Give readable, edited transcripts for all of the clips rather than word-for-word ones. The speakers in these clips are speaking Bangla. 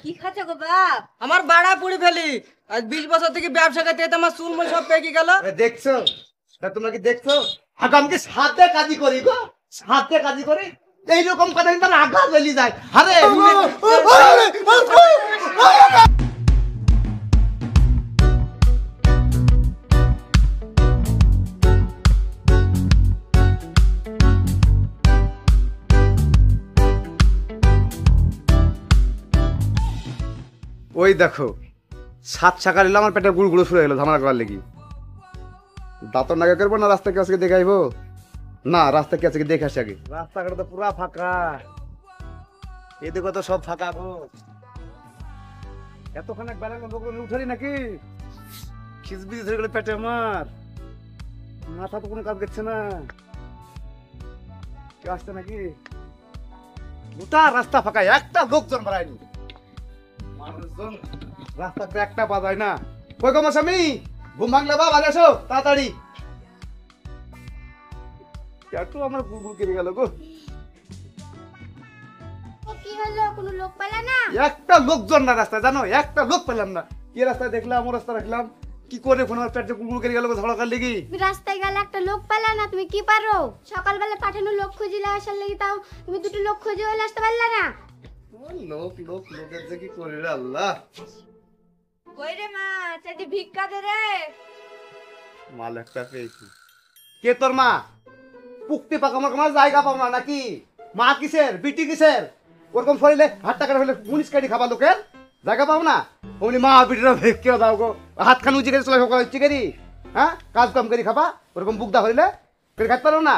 কি খাচ্ছ গো বাপ? আমার বাড়া পুড়ে ফেলি। আজ 20 বছর থেকে ব্যবসা করতে আমার চুল মুল সব পেকে গেল। দেখছো তা তোমরা কি দেখছো? আগামকে সাথে কাজই করি গো, সাথে কাজই করি। এইরকম কথা কিন্তু আগা বেলি যায়। আরে ওই দেখো, সাত শাখা নিলাম, আমার পেটের গুড় গুঁড়ো শুরু হয়ে গেল ঝামেলা করার লেগে। দাঁতর নাগে করবো না রাস্তা কে আজকে দেখাইবো? না, রাস্তা কে আজকে দেখে আসি আগে। রাস্তাঘাট তো পুরা ফাঁকা, এদিকে তো সব ফাঁকা গো। এতখানে বেড়ানো লোক উঠারি নাকি? খিচবিচ হয়ে গেল পেটে আমার, মাথা তো কোনো কাজ করছে না। কেউ আসছে নাকি? গোটা রাস্তা ফাঁকা, একটা লোকজন বাড়ায়নি। মানুষজন রাস্তাতে একটা পা যায় না। কই গো স্বামী, ঘুম ভাঙলে বা ভালো আসো তাড়াতাড়ি। একটু আমার গুড় কেটে গেল গো। কি হলো, কোনো লোক পেলে না? একটা লোকজন না রাস্তায়, জানো, একটা লোক পেলাম না। কি রাস্তায় দেখলাম, ও রাস্তা রাখলাম, কি করে ফোন আমার পেটে গুড় কেটে গেল গো ঝগড়া কার লেগে। তুমি রাস্তায় গেলে একটা লোক পেলে না, তুমি কি পারো? সকালবেলা পাঠানো লোক খুঁজিলে আসার লেগে, তাও তুমি দুটো লোক খুঁজে হলে আসতে পারলে না। লোক লোক লোকের যে কি করে রে আল্লাহ। কই রে মা, চাইতে ভিক্ষা দে রে। মাল একটা পেয়েছি। কে তোর মা? পুকতে পাকা আমার জায়গা পাও না নাকি? মা কিসের, বিটি কিসের? ওরকম শরীরে হাত টাকা হলে পুলিশ কাটি খাবা লোকের জায়গা পাও না? অমনি মা বিটিরা ভিক্ষা দাও গো, হাত খান উঁচি করে চলে সকাল উঁচি করি, হ্যাঁ কাজ কাম করি খাবা। ওরকম বুকদা হইলে করে খাইতে পারো না?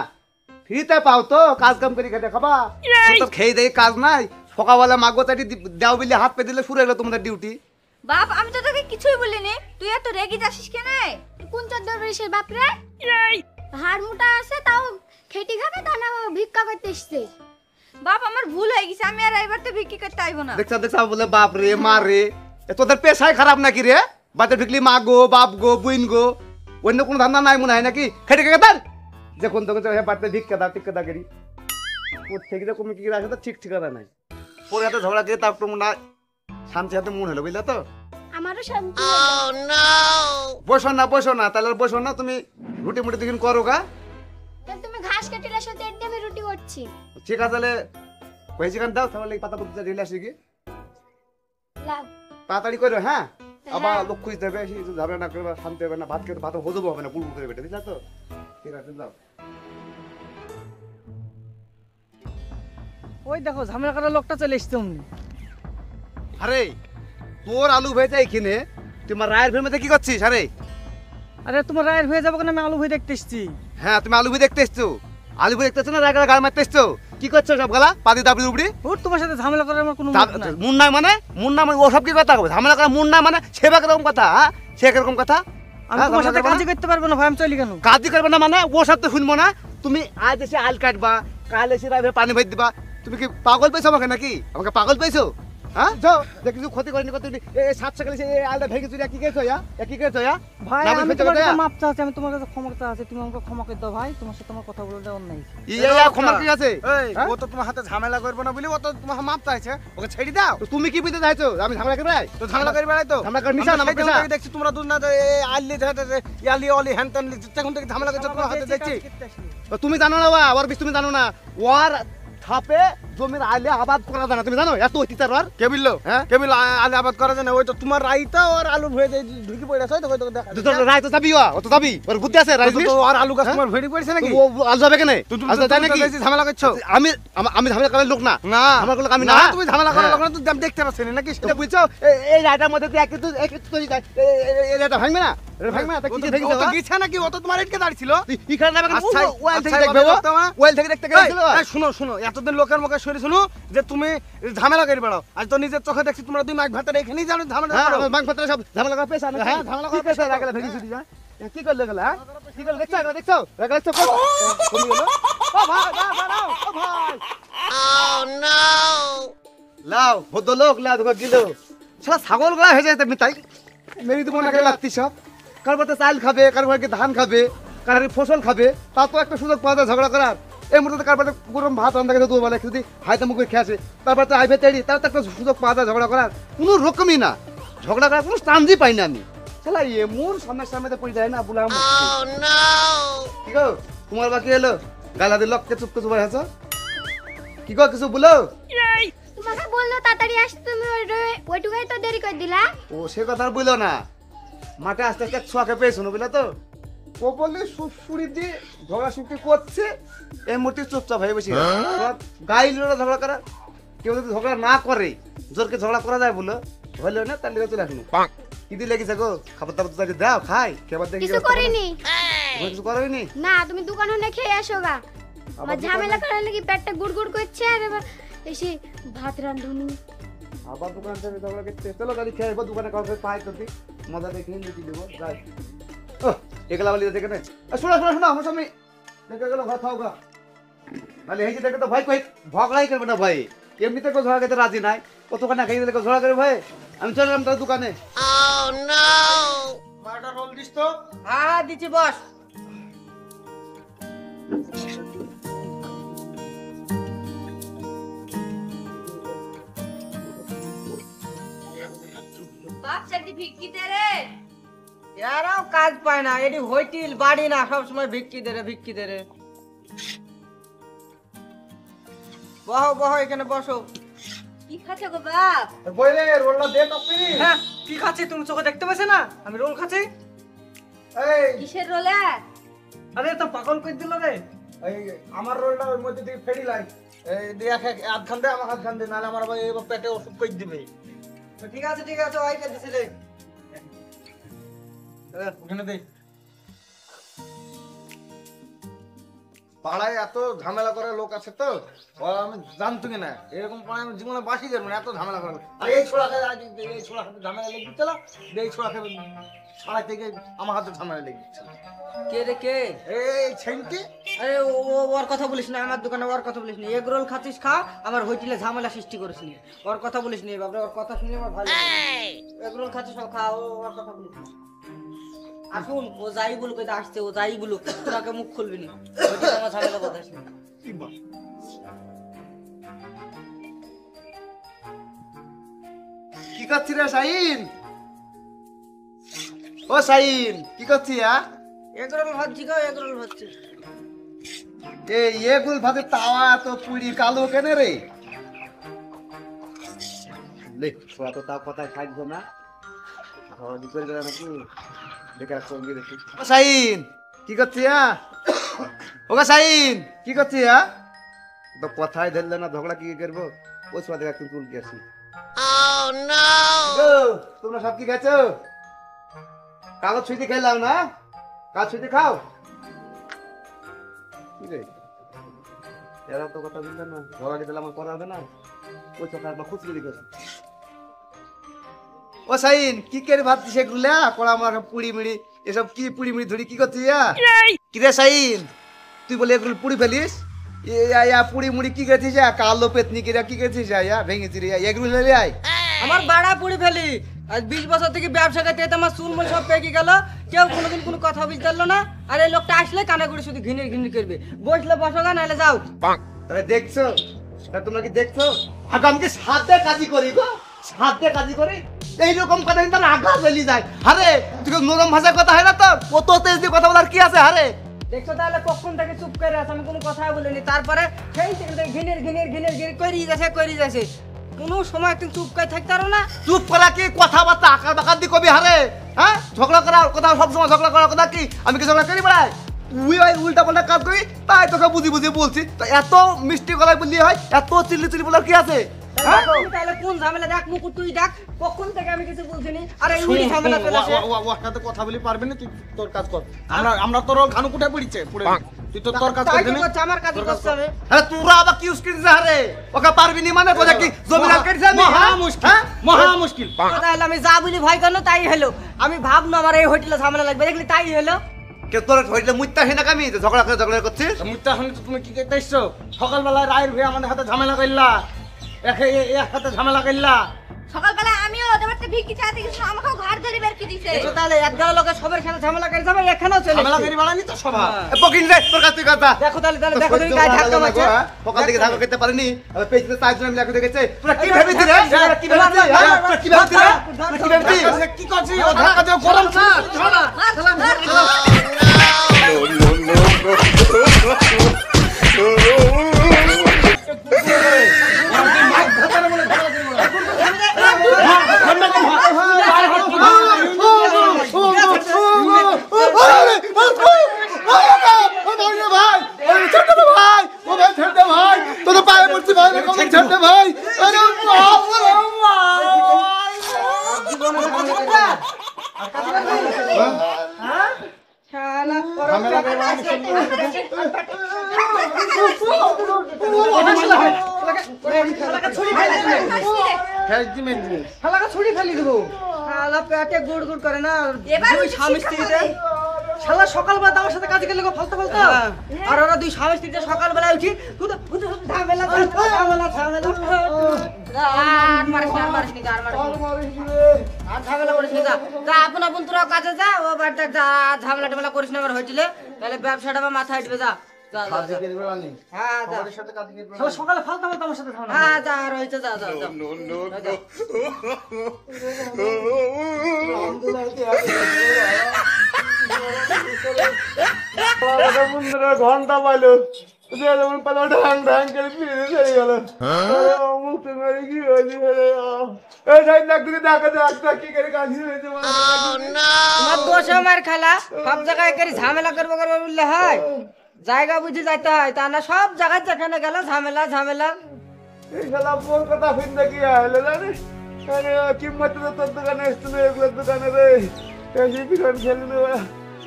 ফ্রিতে পাও তো, কাজ কাম করি খেতে খাবা। তো খেয়ে দেয় কাজ নাই, সকালবেলা মাগো চাটি দেও বিলে হাত পে দিলে শুরু হলো তোমাদের ডিউটি। বাপ, আমি তো তোকে কিছুই বলিনি, তুই এত রেগে যাচ্ছিস কেন? কোন চোদ্দোর বয়সের বাপরে? হাড় মোটা আছে, তাও খেটি খাবে, তা না ভিক্ষা করতে এসছে। বাপ, আমার ভুল হয়ে গেছে, আমি আর এবার তো ভিক্ষা করতে আইবো না। দেখছা দেখছা বলে বাপ রে মা রে, তোদের পেশাই খারাপ নাকি রে? বাচ্চা ঢুকলি মা গো, বাপ গো, বুইন গো, অন্য কোনো ধান্দা নাই মনে হয় নাকি? খেটে খেয়ে দাঁড় যখন তখন বাড়িতে ভিক্ষা দাও টিক্কা দা করি। ওর থেকে যে কমে কি আসে তো ঠিক ঠিকানা নাই। পরে হাতে ঝগড়া করে তারপর মনে হয় শান্তি হাতে মন হলো, বুঝলে তো? আমারও শান্তি। বসো না তাহলে বসো না, তুমি রুটি মুটি দিন করো গা। তাহলে তুমি ঘাস কাটিলে সাথে এর দিয়ে আমি রুটি করছি। ঠিক আছে, তাহলে কয়েছি গান দাও, তাহলে পাতা পুতা ঢেলে আসি কি লাভ। তাড়াতাড়ি করো। হ্যাঁ, আবার লোক খুঁজতে হবে, যাবে না করবে, শান্তি হবে না, ভাত খেতে ভাত হজম হবে না, বুড় করে বেটে বুঝলা তো? ঠিক আছে যাও। ওই দেখো ঝামেলা করার লোকটা চলে এসছে অমনি। আরে তোর আলু ভেজা এখানে, তোমার রায়ের ভেমে কি করছিস? আরে আরে তোমার রায়ের হয়ে যাবো কেন? আমি আলু ভেজে দেখতে এসছি। হ্যাঁ, তুমি আলু ভেজে দেখতে এসছো, আলু ভেজে দেখতে এসছো না রায়গা গাল মারতে এসছো? কি করছো সব গালা পাদি দাবড়ি উপড়ি? ওর তোমার সাথে ঝামেলা করার আমার কোনো মুড নাই। মুন নাই মানে? মুন না মানে ও সব কি কথা কবে? ঝামেলা করা মুন না মানে সেবা কিরকম কথা? হ্যাঁ, সে কিরকম কথা? আমি তোমার সাথে কাজই করতে পারবো না ভাই, আমি চলি কেন? কাজই করবে না মানে ও সব তো শুনবো না। তুমি আজ এসে আল কাটবা, কাল এসে রাইভে পানি ভেজ দিবা। তুমি কি পাগল পেয়েছো আমাকে নাকি? আমাকে পাগল পেয়েছো? হ্যাঁ, যাও যে কিছু ক্ষতি করেনি কত এই সাত সকালে এই আলটা ভেঙে চুরি কি কেছো ইয়া, কি কেছো ইয়া? ভাই আমি তোমার কাছে মাপ চাচ্ছি, আমি তোমার কাছে ক্ষমা চাচ্ছি, তুমি আমাকে ক্ষমা করে দাও ভাই। তোমার সাথে আমার কথা বলে দেওয়ার নাই। ইয়া ক্ষমা কি আছে? ও তো তোমার হাতে ঝামেলা করবে না বলে ও তো তোমার মাপ চাইছে, ওকে ছেড়ে দাও। তো তুমি কি বুঝতে চাইছো আমি ঝামেলা করবে? তো ঝামেলা করে বেড়াই তো ঝামেলা করে নিশা আমাকে পেশা। দেখছি তোমরা দুনা আইলি ইয়ালি অলি হ্যানতেন তখন থেকে ঝামেলা করছে তোমার হাতে দেখছি। তো তুমি জানো না বা ওর তুমি জানো না, ওর থাপে জমির আলে আবাদ করা যায় না, তুমি জানো? এত অত্যাচার ওর। কে বললো? হ্যাঁ, কে বললো আলি আবাদ করা যায় না? ওই তো তোমার রাইতা আর আলু ভেড়ে ঢুকি পড়ে আছে, তো দেখা তো রায় তো যাবি, ও তো যাবি, ওর বুদ্ধি আছে রায়। তো আর আলু গাছ তোমার ভেড়ে পড়েছে নাকি? ও আল যাবে কেন? আল যায় নাকি? ঝামেলা করছো? আমি আমি ঝামেলা করার লোক না। না আমার লোক আমি না, না। তুমি ঝামেলা করার লোক না, তুমি দেখতে পাচ্ছ না নাকি? এটা বুঝছো? এই রায়টার মধ্যে তুই একটু তৈরি যায়, এই রায়টা ভাঙবে না? ভাঙবে না? তা কি ভেঙে ও তো যাবে? গিছা নাকি? ও তো তোমার এটকে দাঁড়িয়েছিল। ইখানে যাবে কেন? আচ্ছা, ওয়েল থেকে আচ্ছা, দেখবে, বাবা, ওয়েল থেকে দেখতে গেছিল। এই, শুনো শুনো, এতদিন লোকের মুখে শুনে শুনো যে তুমি ঝামেলা করে বেড়াও, আজ তো নিজের চোখে দেখছি তোমরা দুই মাস ভাতের এখানেই জানো ঝামেলা হ্যাঁ, করো। বাং ফাতরা সব ঝামেলা করা পেশা নাকি? হ্যাঁ, ঝামেলা কি করা পেশা পেশা। রাগলা ভেঙে ছুটি যায়? কি করলে গেল? হ্যাঁ, কি করলে দেখছো? দেখছো রাগলা দেখছো? কমি গেল। ও ভাই, দাঁড়াও, ও ভাই। লাও ভদ্রলোক লাও দেখো গিল সারা ছাগল গলা হয়ে যায় তেমনি, তাই মেরি তো মনে করে লাগতি সব। কারোর বাড়িতে চাল খাবে, কারোর বাড়িতে ধান খাবে, কারোর ফসল খাবে, তা তো একটা সুযোগ পাওয়া যায় ঝগড়া করার। এই মুহূর্তে কারবারে গরম ভাত রান্না করে দুবেলা যদি হাইতে মুখে খেয়েছে তারপর তো আইবে তেড়ি তার তো একটা সুযোগ পাওয়া যায় ঝগড়া করার কোনো রকমই না ঝগড়া করার কোনো স্টান্সই পাই না আমি শালা এমন সমস্যার মধ্যে পড়ে যায় না বলে কি গো তোমার বাকি এলো গালা দিয়ে লক্ষ্যে চুপ করে চুপ আছো কি গো কিছু বলো তোমাকে বললো তাড়াতাড়ি আসতে, তুমি ওইটুকাই তো দেরি করে দিলা। ও সে কথা আর বললো না মাঠে আস্তে আস্তে ছোঁয়াকে পেয়েছো না বুঝলে তো ও বললে সুড়ি দিয়ে ঝগড়া সুটি করছে এই মুহূর্তে চুপচাপ হয়ে বসে গাইল ঝগড়া করা কেউ যদি ঝগড়া না করে জোরকে ঝগড়া করা যায় বলো হইলো না তার লেগে চলে আসলো কি দিয়ে লেগেছে গো খাবার দাবার তো দাও খাই খাবার দেখি কিছু করিনি। কিছু করেনি না, তুমি দোকানে না খেয়ে আসো গা। আমার ঝামেলা করার লাগি পেটটা গুড়গুড় করছে আর এবার এসে ভাত রান্ধুনি। আবার দোকান থেকে ঝগড়া করতে চলো গাড়ি খেয়ে আসবো দোকানে কাউকে পাই করতে মজা দেখে নিতে দেবো যাই ও একলা বলি দেখে নে শোনা শোনা শোনা আমার সামনে দেখে গেল ভাত খাও গা নাহলে এই যে দেখে তো ভাই কই ঝগড়াই করবে না ভাই এমনিতে কেউ ঝগড়া করতে রাজি নাই কতখানে খাই দিলে ঝগড়া করে ভাই আমি চলে এলাম তার দোকানে মাটা রোল দিস তো। হ্যাঁ দিচ্ছি বস। বাপ চাকরি ভিক্ষি দে রে। এরাও কাজ পায় না, এটি হইটিল বাড়ি না, সব সময় ভিক্ষি দে রে ভিক্ষি দে রে। বহো বহো এখানে বসো। কি খাচ্ছে গো বাপ? বইলে রোলটা দে টপি হ্যাঁ কি খাচ্ছি তুমি চোখে দেখতে পাচ্ছ না আমি রোল খাচ্ছি? এই কিসের রোলে? আরে তো পাগল করে দিল রে। এই আমার রোলটা ওর মধ্যে দিয়ে ফেরি লাই এই দিয়ে আধ খান দে আমার হাত খান দে নাহলে আমার ভাই এই পেটে ওষুধ কই দিবে। ঠিক আছে ওই কে দিছি রে। ওখানে দে পাড়ায় এত ঝামেলা করে লোক আছে তো আমি জানতো কি না এরকম পাড়ায় আমি জীবনে বাসি করবো না এত ঝামেলা করে আর এই ছোড়া খাই আজ এই ছোড়া খাতে ঝামেলা লেগে দিচ্ছিল এই ছোড়া খাই ছাড়াই থেকে আমার হাতে ঝামেলা লেগে দিচ্ছিল কে রে কে? এই ছেনটি আরে ওর কথা বলিস না, আমার দোকানে ওর কথা বলিস না। এগ রোল খাচ্ছিস খা, আমার হইটিলে ঝামেলা সৃষ্টি করিস নি। ওর কথা বলিস নি বাবা, ওর কথা শুনে আমার ভালো লাগে। এগ রোল খাচ্ছিস খা, ওর কথা বলিস না। আসুন ও যাই বলুক, এটা আসছে ও যাই বলুক, তোমাকে মুখ খুলবি না। হইটিলে আমার ঝামেলা বাতাস না। কি করছিস রে শাহিন? ও শাহিন কি করছিস এগ রোল ভাজছি গো, এগ রোল ভাজছি। এই এগুল ভাতে তাওয়া তো পুরি কালো কেন রে লে ছোড়া তো তাও কথায় থাকবো না ঘর করে গেল নাকি দেখে সঙ্গে দেখি ও শাহিন কি করছিস ওগা শাহিন কি করছিস তো কথায় ধরলে না ঝগড়া কি করবো ওই ছোড়া দেখে একটু তুল গেছি তোমরা সব কি গেছো কাগজ ছুঁইতে খেলাম না কাজ ছুঁইতে খাও কি রে এরা তো কথা বলবে না ঝগড়া দিলে আমার করা হবে না ওই চোখে একবার খুচরি দিকে ও সাইন কি করে ভাবছিস এগুলা কড়া আমার পুড়ি মিড়ি এসব কি পুড়ি মিড়ি ধরি কি করছিস কি রে সাইন তুই বলে এগুলো পুড়ি ফেলিস পুড়ি মুড়ি কি করেছিস কালো পেতনি কিরা কি করেছিস ভেঙেছি রে এগুলো লে আয় আমার বাড়া পুড়ি ফেলি। আজ 20 বছর থেকে ব্যবসা করতে আমার চুলমুল সব পেকে গেল, কেউ কোনোদিন কোনো কথা বলতে পারলো না। আর এই লোকটা আসলে কানে করে শুধু ঘিনে ঘিনে করবে। বসলে বসো গা, নাহলে যাও। তাহলে দেখছো তোমরা কি দেখছো আগামীকে সাথে কাজই করি গো সাথে কাজই করি এইরকম কথা কিন্তু আগা বেলি যায় আরে তুই নরম ভাষায় কথা হয় না তো কত তেজ দিয়ে কথা বলার কি আছে আরে দেখছো তাহলে কখন থেকে চুপ করে আছে, আমি কোনো কথাই বলিনি। তারপরে সেই থেকে ঘিনের ঘিনের ঘিনের ঘিরে করি যাচ্ছে কোনো সময় একদিন চুপ করে থাকতে পারো না। চুপ করা কি কথাবার্তা আকার বাকার দিয়ে কবি হারে হ্যাঁ ঝগড়া করার কথা সবসময় ঝগড়া করার কথা কি আমি কি ঝগড়া করি বেড়াই তুই ওই উল্টা পাল্টা কাজ করি তাই তোকে বুঝি বুঝি বলছি তো এত মিষ্টি গলায় বললি হয় এত চিল্লি চিল্লি বলার কি আছে তাহলে কোন ঝামেলা দেখ মুখ তুই ডাক, কখন থেকে আমি কিছু বলছিনি। আরে এই ঝামেলা চলে আসে। ওখানে কথা বলি পারবি না তুই তোর কাজ কর আমরা তোর ঘানু কুটে পড়িছে পুরো তুই তো তোর কাজ তাই করবি তো করছে, আমার কাজ করতে হবে। আরে তোরা আবার কি উস্কিন হারে ওকে পারবি নি মানে তোরা কি জমিন আটকেছে আমি মহা মুশকিল তাহলে আমি যা বলি ভয় কেন তাই হলো। আমি ভাবনা আমার এই হোটেলে ঝামেলা লাগবে, দেখলি তাই হলো। কে তোর হইলে মুত্তা হেনা কামি ঝগড়া করছিস মুত্তা হলে তুমি কি করতে এসছো সকালবেলায় রায়ের ভয়ে আমাদের হাতে ঝামেলা করলা এক হাতে ঝামেলা করলা সকালবেলা আমিও ওদের বাড়িতে ভিক্ষি চাইতে গেছি, আমাকেও ঘর ধরে বের করে দিছে। এসো তাহলে এক গালা লোকের সবার সাথে ঝামেলা করে যাবে, এখানেও চলে ঝামেলা এসেছে। করি বাড়ানি তো সভা। এ পকিন রে তোর কাছে কথা দেখো তাহলে দেখো তুমি গায়ে ধাক্কা মারছে। সকাল থেকে ধাক্কা খেতে পারিনি আর পেছনে চারজন মিলে একসাথে গেছে তোরা কি ভেবেছিস রে তোরা কি ভেবেছিস হ্যাঁ? তোরা কি ভেবেছিস রে তোরা কি ভেবেছিস কি করছিস? ও ধাক্কা দিয়ে গরম শালা শালাকে ছুরি ফেলি দেবো। শালা পেটে গুড় গুড় করে না। এবার দুই স্বামী স্ত্রীতে শালা সকালবেলা আমার সাথে কাজে গেলে ফালতু ফালতু আর ওরা দুই স্বামী স্ত্রীতে সকালবেলা উঠি ঝামেলা ঝামেলা ঝামেলা আর মারিস না, আর মারিস নি, আর মারিস নি। আর ঝামেলা করিস না, যা আপন আপন তোরা কাজে যা, ও বাড়িতে যা, ঝামেলা টামেলা করিস না আমার হয়েছিলে, তাহলে ব্যবসাটা আমার মাথায় উঠবে, যা যা যা, যা। হ্যাঁ যা শালা সকালে ফালতু ফালতু আমার সাথে ঝামেলা। হ্যাঁ যা আর হয়েছে, যা যা যা। ঘন্টা পাইলো যেমন পালো ঢাং ঢাং করে ফিরে চলে গেল মুখে মেরে কি হয়েছে এই সাইড লাখ থেকে দেখা যায় কি করে কাজ হয়েছে তোমার দোষ আমার খালা, সব জায়গায় করে ঝামেলা করবো করবো বললে হয়? জায়গা বুঝে যাইতে হয়, তা না সব জায়গায় যেখানে গেল ঝামেলা ঝামেলা। এই শালা ফোন কথা ফিরতে কি হলো জানিস আরে কিম্মত তো তোর দোকানে এসছিল এগুলোর দোকানে রে এই বিরাট খেলি না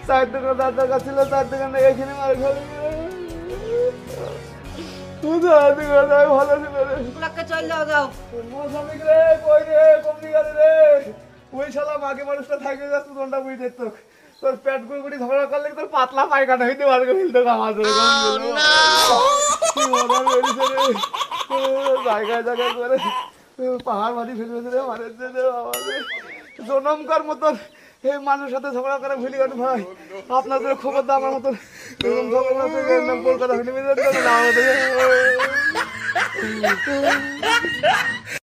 চার দোকানে দাঁত টাকা ছিল চার দোকানে এখানে মার খেলি ভালো ছিল রে ওগুলাকে চল যাও যাও। মৌসুমিক রে কই রে কমনি গেল রে ওই শালা মাকে মানুষটা থাকবে যাচ্ছে তোরটা বুঝে দেখত তোর পেট গুড়গুড়ি ঝগড়া করলে তোর পাতলা পায়খানা হইতে পারবে ফেলতে আমার জায়গায় জায়গায় করে পাহাড় মাটি ফেলবে রে মারে জনমকার মতন এই মানুষের সাথে ঝগড়া করে ভুলি গেল ভাই আপনাদের খবর দাম আমার মতন কলকাতা হইলে